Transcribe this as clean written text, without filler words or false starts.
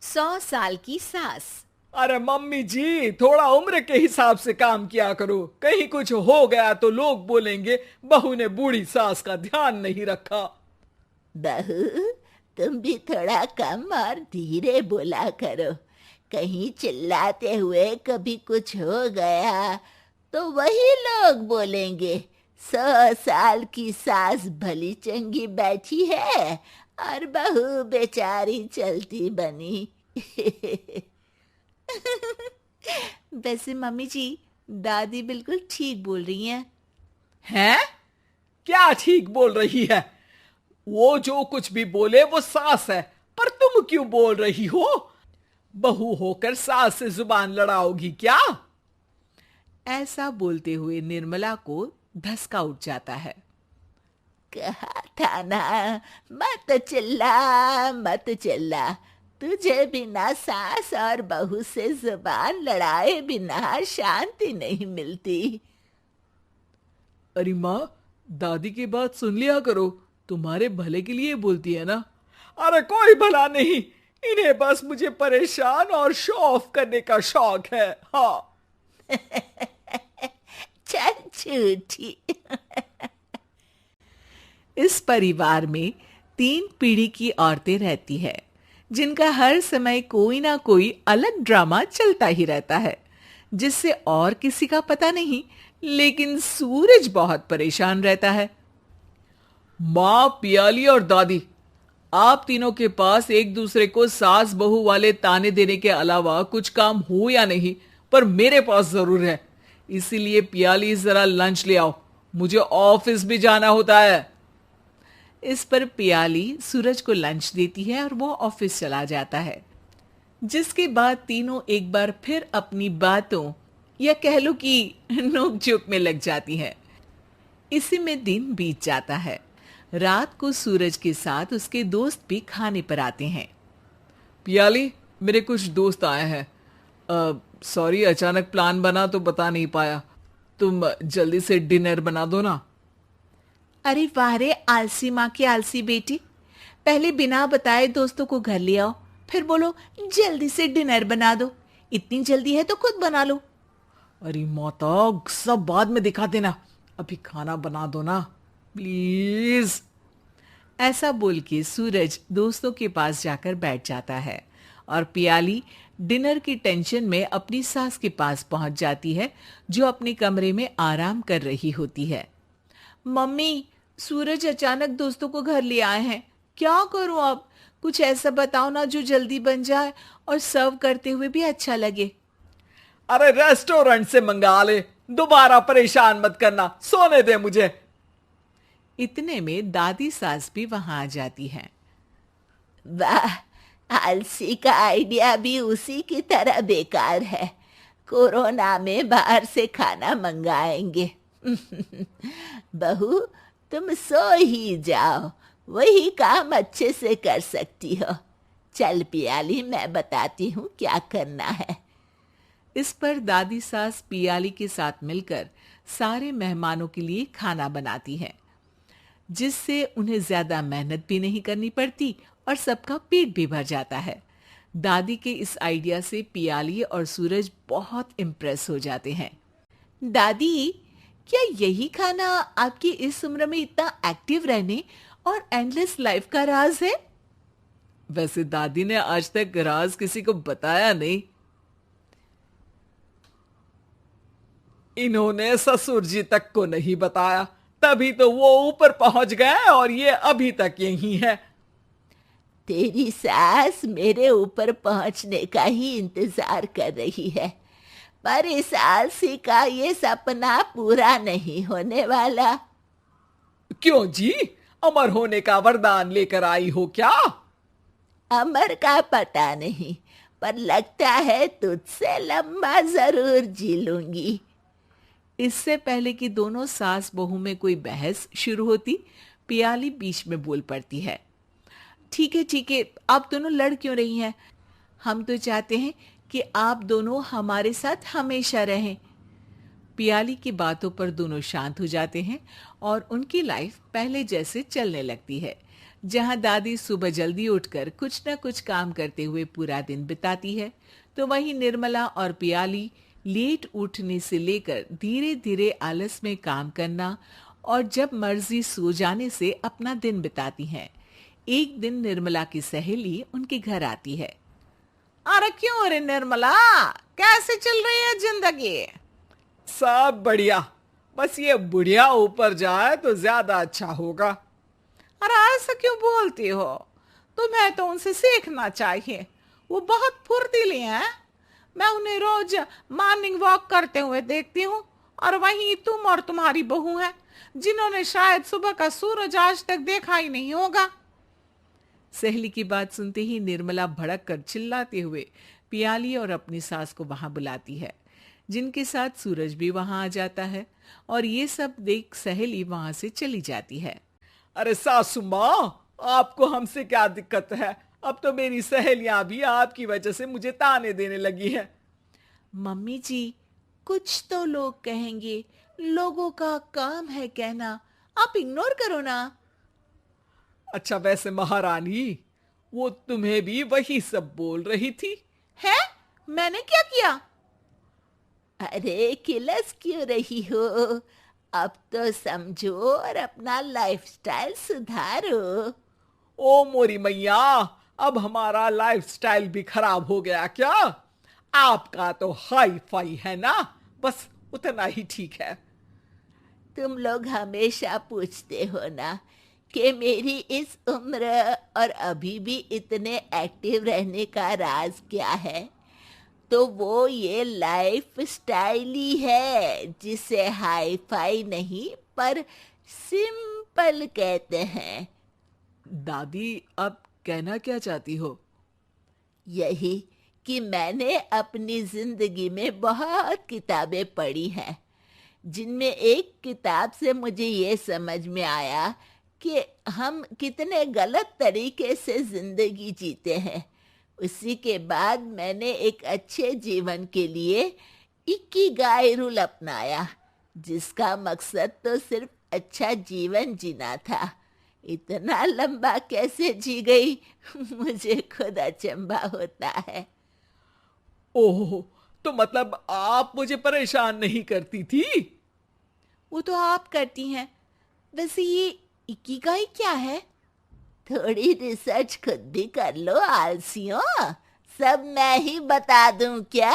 100 साल की सास। अरे मम्मी जी, थोड़ा उम्र के हिसाब से काम किया करो। कहीं कुछ हो गया तो लोग बोलेंगे बहू ने बूढ़ी सास का ध्यान नहीं रखा। बहू, तुम भी थोड़ा कम और धीरे बोला करो। कहीं चिल्लाते हुए कभी कुछ हो गया तो वही लोग बोलेंगे 100 साल की सास भली चंगी बैठी है और बहू बेचारी चलती बनी। वैसे मम्मी जी, दादी बिल्कुल ठीक बोल रही हैं। हैं? क्या ठीक बोल रही है? वो जो कुछ भी बोले वो सास है, पर तुम क्यों बोल रही हो? बहू होकर सास से जुबान लड़ाओगी क्या? ऐसा बोलते हुए निर्मला को धसका उठ जाता है। कहा था ना, मत चिल्ला मत चिल्ला। तुझे बिना सास और बहू से जुबान लड़ाए बिना शांति नहीं मिलती। अरे माँ, दादी की बात सुन लिया करो, तुम्हारे भले के लिए बोलती है ना। अरे कोई भला नहीं, इन्हें बस मुझे परेशान और शो ऑफ करने का शौक है। हाँ। चल झूठी। इस परिवार में 3 पीढ़ी की औरतें रहती है, जिनका हर समय कोई ना कोई अलग ड्रामा चलता ही रहता है, जिससे और किसी का पता नहीं, लेकिन सूरज बहुत परेशान रहता है। माँ, पियाली और दादी, आप तीनों के पास एक दूसरे को सास बहू वाले ताने देने के अलावा कुछ काम हो या नहीं, पर मेरे पास जरूर है। इसीलिए पियाली, जरा लंच ले आओ, मुझे ऑफिस भी जाना होता है। इस पर पियाली सूरज को लंच देती है और वो ऑफिस चला जाता है, जिसके बाद तीनों एक बार फिर अपनी बातों या कह लो कि नोक-झोंक में लग जाती हैं। इसी में दिन बीत जाता है। रात को सूरज के साथ उसके दोस्त भी खाने पर आते हैं। पियाली, मेरे कुछ दोस्त आए हैं। सॉरी, अचानक प्लान बना तो बता नहीं पाया। तुम जल्दी से डिनर बना दो ना। अरे वाह रे, आलसी माँ की आलसी बेटी। पहले बिना बताए दोस्तों को घर ले आओ, फिर बोलो जल्दी से डिनर बना दो। इतनी जल्दी है तो खुद बना लो। अरे माता, सब बाद में दिखा देना, अभी खाना बना दो ना प्लीज। ऐसा बोल के सूरज दोस्तों के पास जाकर बैठ जाता है और पियाली डिनर की टेंशन में अपनी सास के पास पहुंच जाती है, जो अपने कमरे में आराम कर रही होती है। मम्मी, सूरज अचानक दोस्तों को घर ले आए हैं, क्या करूं अब? कुछ ऐसा बताओ ना जो जल्दी बन जाए और सर्व करते हुए भी अच्छा लगे। अरे रेस्टोरेंट से मंगा ले, दोबारा परेशान मत करना, सोने दे मुझे। इतने में दादी सास भी वहां आ जाती हैं। वाह, आलसी का आइडिया भी उसी की तरह बेकार है। कोरोना में बाहर से खाना मंगाएंगे। बहू, तुम सो ही जाओ, वही काम अच्छे से कर सकती हो। चल पियाली, मैं बताती हूँ क्या करना है। इस पर दादी सास पियाली के साथ मिलकर सारे मेहमानों के लिए खाना बनाती हैं, जिससे उन्हें ज्यादा मेहनत भी नहीं करनी पड़ती और सबका पेट भी भर जाता है। दादी के इस आइडिया से पियाली और सूरज बहुत इम्प्रेस हो जाते हैं। दादी, क्या यही खाना आपकी इस उम्र में इतना एक्टिव रहने और एंडलेस लाइफ का राज है? वैसे दादी ने आज तक राज किसी को बताया नहीं। इन्होंने ससुर जी तक को नहीं बताया, तभी तो वो ऊपर पहुंच गए और ये अभी तक यही है। तेरी सास मेरे ऊपर पहुंचने का ही इंतजार कर रही है, पर इस आलसी का ये सपना पूरा नहीं होने वाला। क्यों जी, अमर होने का वरदान लेकर आई हो क्या? अमर का पता नहीं, पर लगता है तुझसे लंबा जरूर जी लूंगी। इससे पहले कि दोनों सास बहू में कोई बहस शुरू होती, पियाली बीच में बोल पड़ती है। ठीक है, आप दोनों लड़ क्यों रही हैं? हम तो चाहते हैं कि आप दोनों हमारे साथ हमेशा रहें। पियाली की बातों पर दोनों शांत हो जाते हैं और उनकी लाइफ पहले जैसे चलने लगती है, जहां दादी सुबह जल्दी उठकर कुछ न कुछ काम करते हुए पूरा दिन बिताती है, तो वहीं निर्मला और पियाली लेट उठने से लेकर धीरे धीरे आलस में काम करना और जब मर्जी सो जाने से अपना दिन बिताती हैं। एक दिन निर्मला की सहेली उनके घर आती है। अरे क्यों रे निर्मला, कैसे चल रही है जिंदगी? सब बढ़िया, बस ये बुढ़िया ऊपर जाए तो ज्यादा अच्छा होगा। अरे ऐसा क्यों बोलती हो? तुम्हें तो उनसे सीखना चाहिए, वो बहुत फुर्तीली हैं। मैं उन्हें रोज मॉर्निंग वॉक करते हुए देखती हूँ, और वहीं तुम और तुम्हारी बहू हैं जिन्होंने शायद सुबह का सूरज आज तक देखा ही नहीं होगा। सहेली की बात सुनते ही निर्मला भड़क कर चिल्लाते हुए पियाली और अपनी सास को वहां बुलाती है, जिनके साथ सूरज भी वहां आ जाता है और ये सब देख सहेली वहां से चली जाती है। अरे सासू माँ, आपको हमसे क्या दिक्कत है? अब तो मेरी सहेलियां भी आपकी वजह से मुझे ताने देने लगी हैं। मम्मी जी, कुछ तो लोग कहेंगे, लोगों का काम है कहना, आप इग्नोर करो ना। अच्छा वैसे महारानी, वो तुम्हें भी वही सब बोल रही थी? है? मैंने क्या किया? अरे किलस क्यों रही हो? अब तो समझो और अपना लाइफस्टाइल सुधारो। ओ मोरी मैया, अब हमारा लाइफस्टाइल भी खराब हो गया क्या? आपका तो हाई फाई है ना, बस उतना ही ठीक है। तुम लोग हमेशा पूछते हो ना कि मेरी इस उम्र और अभी भी इतने एक्टिव रहने का राज क्या है, तो वो ये लाइफ स्टाइल ही है जिसे हाई फाई नहीं पर सिंपल कहते हैं। दादी, अब कहना क्या चाहती हो? यही कि मैंने अपनी जिंदगी में बहुत किताबें पढ़ी हैं, जिनमें एक किताब से मुझे ये समझ में आया कि हम कितने गलत तरीके से जिंदगी जीते हैं। उसी के बाद मैंने एक अच्छे जीवन के लिए इकिगाई रूल अपनाया, जिसका मकसद तो सिर्फ अच्छा जीवन जीना था। इतना लंबा कैसे जी गई मुझे खुद अचंभा होता है। ओह, तो मतलब आप मुझे परेशान नहीं करती थी? वो तो आप करती हैं। वैसे ये इकिगाई क्या है? थोड़ी रिसर्च खुद भी कर लो आलसियों, सब मैं ही बता दूं क्या?